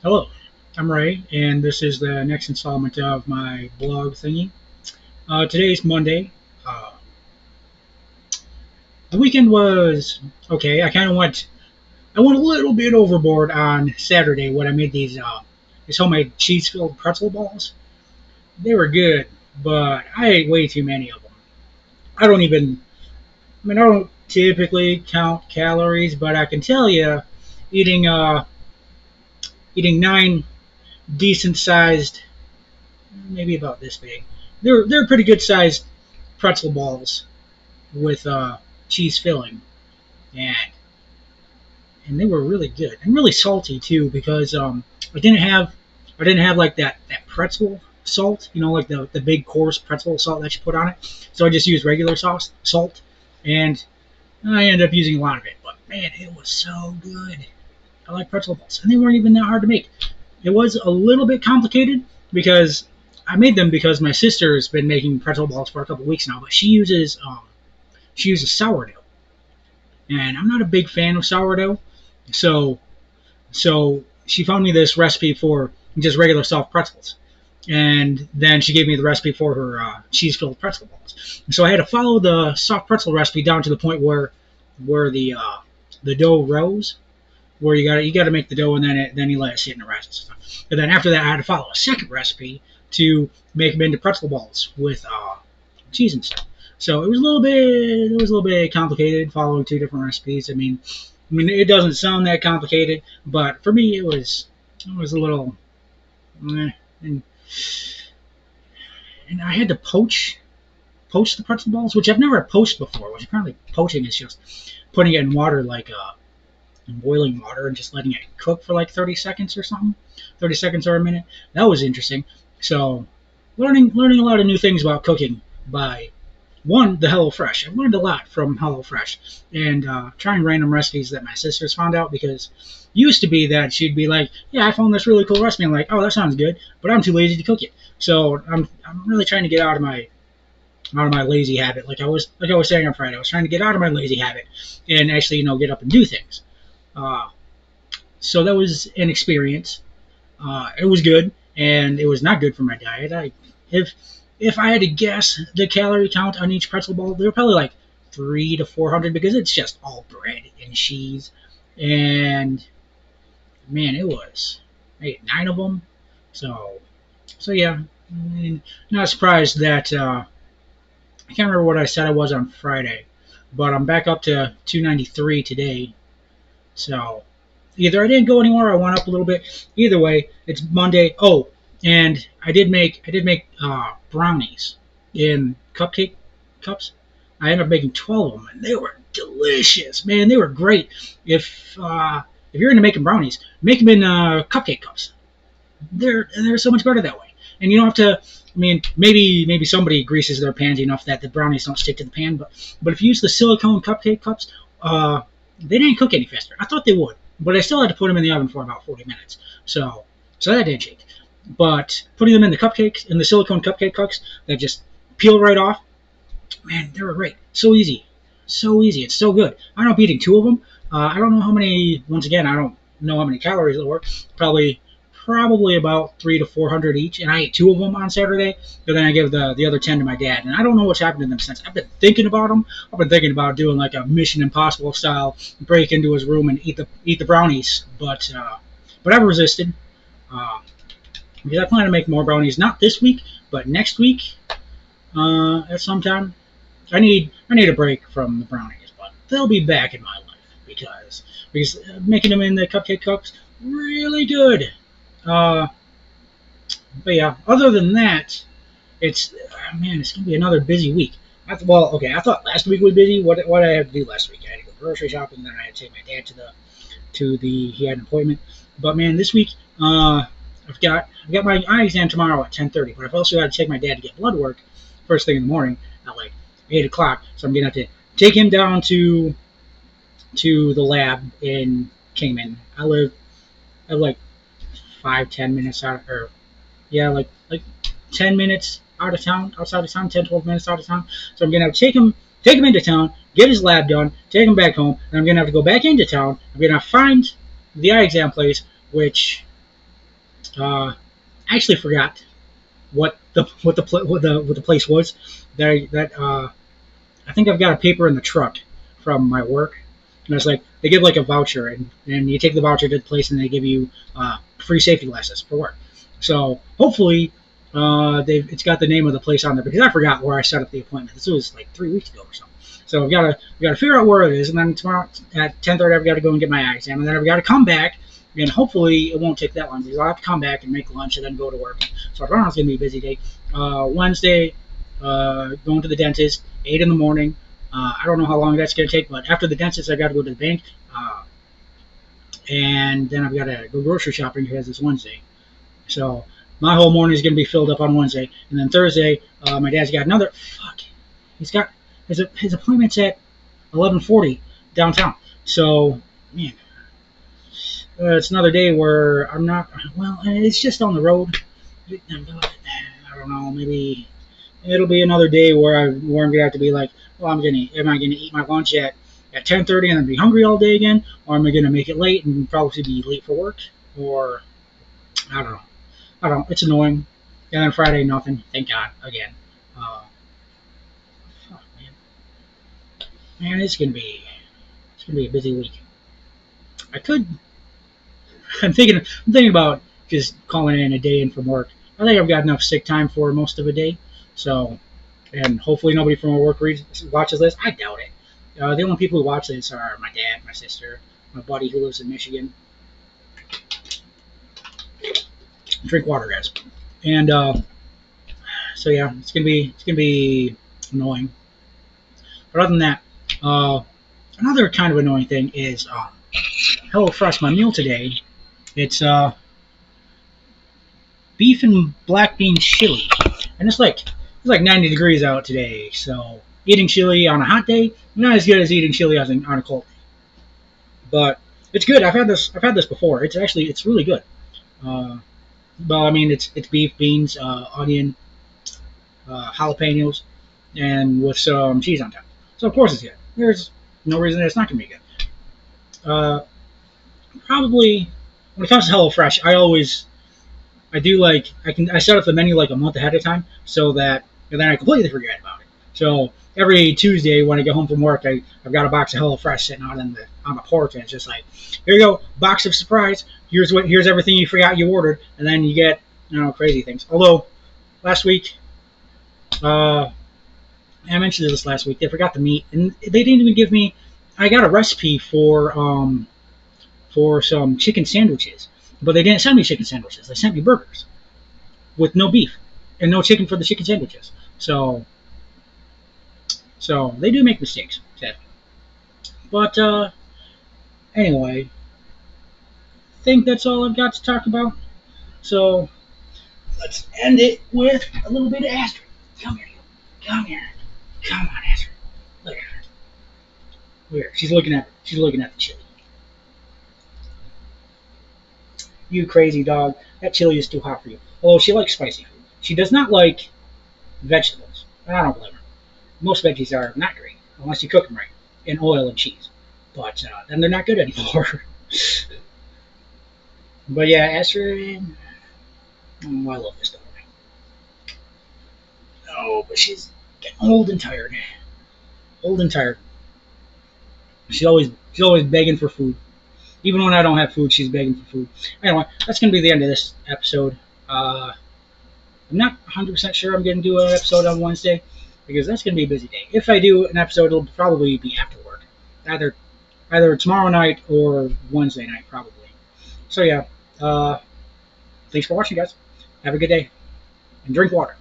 Hello, I'm Ray, and this is the next installment of my blog thingy. Today's Monday. Uh, the weekend was okay. I went a little bit overboard on Saturday when I made these homemade cheese-filled pretzel balls. They were good, but I ate way too many of them. I don't even, I don't typically count calories, but I can tell you, eating eating nine decent-sized, maybe about this big. They're pretty good sized pretzel balls with cheese filling, and and they were really good and really salty too because I didn't have like that pretzel salt, like the big coarse pretzel salt that you put on it. So I just used regular sauce salt, and I ended up using a lot of it. But man, it was so good. I like pretzel balls, and they weren't even that hard to make. It was a little bit complicated because I made them because my sister has been making pretzel balls for a couple weeks now, but she uses sourdough, and I'm not a big fan of sourdough. So so she found me this recipe for just regular soft pretzels, and then she gave me the recipe for her cheese-filled pretzel balls. So I had to follow the soft pretzel recipe down to the point where the dough rose, where you got to make the dough and then you let it sit in the rest and stuff. And then after that, I had to follow a second recipe to make them into pretzel balls with cheese and stuff. So it was a little bit complicated following two different recipes. It doesn't sound that complicated, but for me it was a little, eh, and and I had to poach the pretzel balls, which I've never poached before. Which apparently poaching is just putting it in water like in boiling water and just letting it cook for like 30 seconds or something, 30 seconds or a minute. That was interesting. So learning a lot of new things about cooking by one, the HelloFresh. I've learned a lot from HelloFresh, and trying random recipes that my sisters found out, because used to be that she'd be like, "Yeah, I found this really cool recipe." I'm like, "Oh, that sounds good," but I'm too lazy to cook it. So I'm really trying to get out of my lazy habit. Like I was saying on Friday, I was trying to get out of my lazy habit and actually get up and do things. Uh, so that was an experience. It was good, and it was not good for my diet. If if I had to guess the calorie count on each pretzel ball, they were probably like 300 to 400 because it's just all bread and cheese. And man, it was I ate nine of them. So yeah, not surprised that I can't remember what I said I was on Friday, but I'm back up to 293 today. So either I didn't go anywhere, or I went up a little bit. Either way, it's Monday. Oh, and I did make brownies in cupcake cups. I ended up making 12 of them, and they were delicious. Man, they were great. If you're into making brownies, make them in cupcake cups. They're so much better that way, and you don't have to. Maybe somebody greases their pans enough that the brownies don't stick to the pan, but if you use the silicone cupcake cups, uh, they didn't cook any faster. I thought they would, but I still had to put them in the oven for about 40 minutes. So that didn't change. But putting them in the silicone cupcake cups that just peel right off, man, they were great. So easy, so easy. It's so good. I ended up eating two of them. I don't know how many. Once again, I don't know how many calories they were. Probably about 300 to 400 each, and I ate two of them on Saturday. But then I gave the other 10 to my dad, and I don't know what's happened to them since. I've been thinking about them. I've been thinking about doing like a Mission Impossible style, break into his room and eat the brownies, but I've resisted. Uh, because I plan to make more brownies, not this week, but next week at some time. I need a break from the brownies, but they'll be back in my life because making them in the cupcake cups really good. Uh, but yeah, other than that, it's gonna be another busy week. I thought last week was busy. What I had to do last week? I had to go grocery shopping, then I had to take my dad to the he had an appointment. But man, this week I've got my eye exam tomorrow at 10:30. But I've also got to take my dad to get blood work first thing in the morning at like 8 o'clock. So I'm gonna have to take him down to the lab in Kingman. I live like 5-10 minutes out, or yeah, like 10 minutes out of town, outside of town, 10-12 minutes out of town. So I'm gonna have to take him into town, get his lab done, take him back home, and I'm gonna have to go back into town. I'm gonna find the eye exam place, which I actually forgot what the place was. I think I've got a paper in the truck from my work, and it's like they give like a voucher, and you take the voucher to the place, and they give you free safety glasses for work. So hopefully, it's got the name of the place on there because I forgot where I set up the appointment. This was like 3 weeks ago or something. So we gotta figure out where it is, and then tomorrow at 10:30 I've got to go and get my eye exam, and then I've got to come back. And hopefully it won't take that long because I'll have to come back and make lunch and then go to work. So tomorrow's gonna be a busy day. Wednesday, going to the dentist, 8 in the morning. I don't know how long that's going to take, but after the dentist, I got to go to the bank, and then I've got to go grocery shopping because it's Wednesday. So my whole morning is going to be filled up on Wednesday, and then Thursday, my dad's got another. Fuck, he's got his appointment's at 11:40 downtown. So man, it's another day where I'm not. Well, it's just on the road. I don't know, maybe it'll be another day where I'm gonna have to be like, well, am I gonna eat my lunch at 10:30 and then be hungry all day again, or am I gonna make it late and probably be late for work, or I don't know. I don't know. It's annoying. And then Friday, nothing. Thank God again. Fuck, man, it's gonna be a busy week. I could. I'm thinking about just calling in a day in from work. I think I've got enough sick time for most of a day, so and hopefully nobody from our work watches this. I doubt it. The only people who watch this are my dad, my sister, my buddy who lives in Michigan. Drink water, guys. And so yeah, it's gonna be annoying. But other than that, another kind of annoying thing is HelloFresh. My meal today, it's beef and black bean chili, and it's like 90 degrees out today, so eating chili on a hot day not as good as eating chili on a cold day. But it's good. I've had this before. It's really good. Uh, well, I mean it's beef, beans, onion, jalapenos, and with some cheese on top. So of course it's good. There's no reason that it's not gonna be good. Probably when it comes to HelloFresh, I set up the menu like a month ahead of time so that and then I completely forget about it. So every Tuesday when I get home from work, I've got a box of HelloFresh sitting out on the porch, and it's just like, here you go, box of surprise. Here's everything you forgot you ordered, and then you get crazy things. Although last week, I mentioned this last week, they forgot the meat, and they didn't even give me. I got a recipe for some chicken sandwiches, but they didn't send me chicken sandwiches. They sent me burgers with no beef and no chicken for the chicken sandwiches. So they do make mistakes, sadly. But anyway, I think that's all I've got to talk about. So let's end it with a little bit of Astrid. Come here, you. Come here. Come on, Astrid. Look at her. Look at her. She's looking at the chili. You crazy dog. That chili is too hot for you. Although she likes spicy food. She does not like vegetables. I don't blame her. Most veggies are not great unless you cook them right in oil and cheese. But then they're not good anymore. But yeah, Astrid, I love this dog. Oh, but she's getting old and tired. Old and tired. She's always begging for food. Even when I don't have food, she's begging for food. Anyway, that's gonna be the end of this episode. I'm not 100% sure I'm going to do an episode on Wednesday because that's going to be a busy day. If I do an episode, it'll probably be after work, either tomorrow night or Wednesday night, probably. So yeah, thanks for watching, guys. Have a good day and drink water.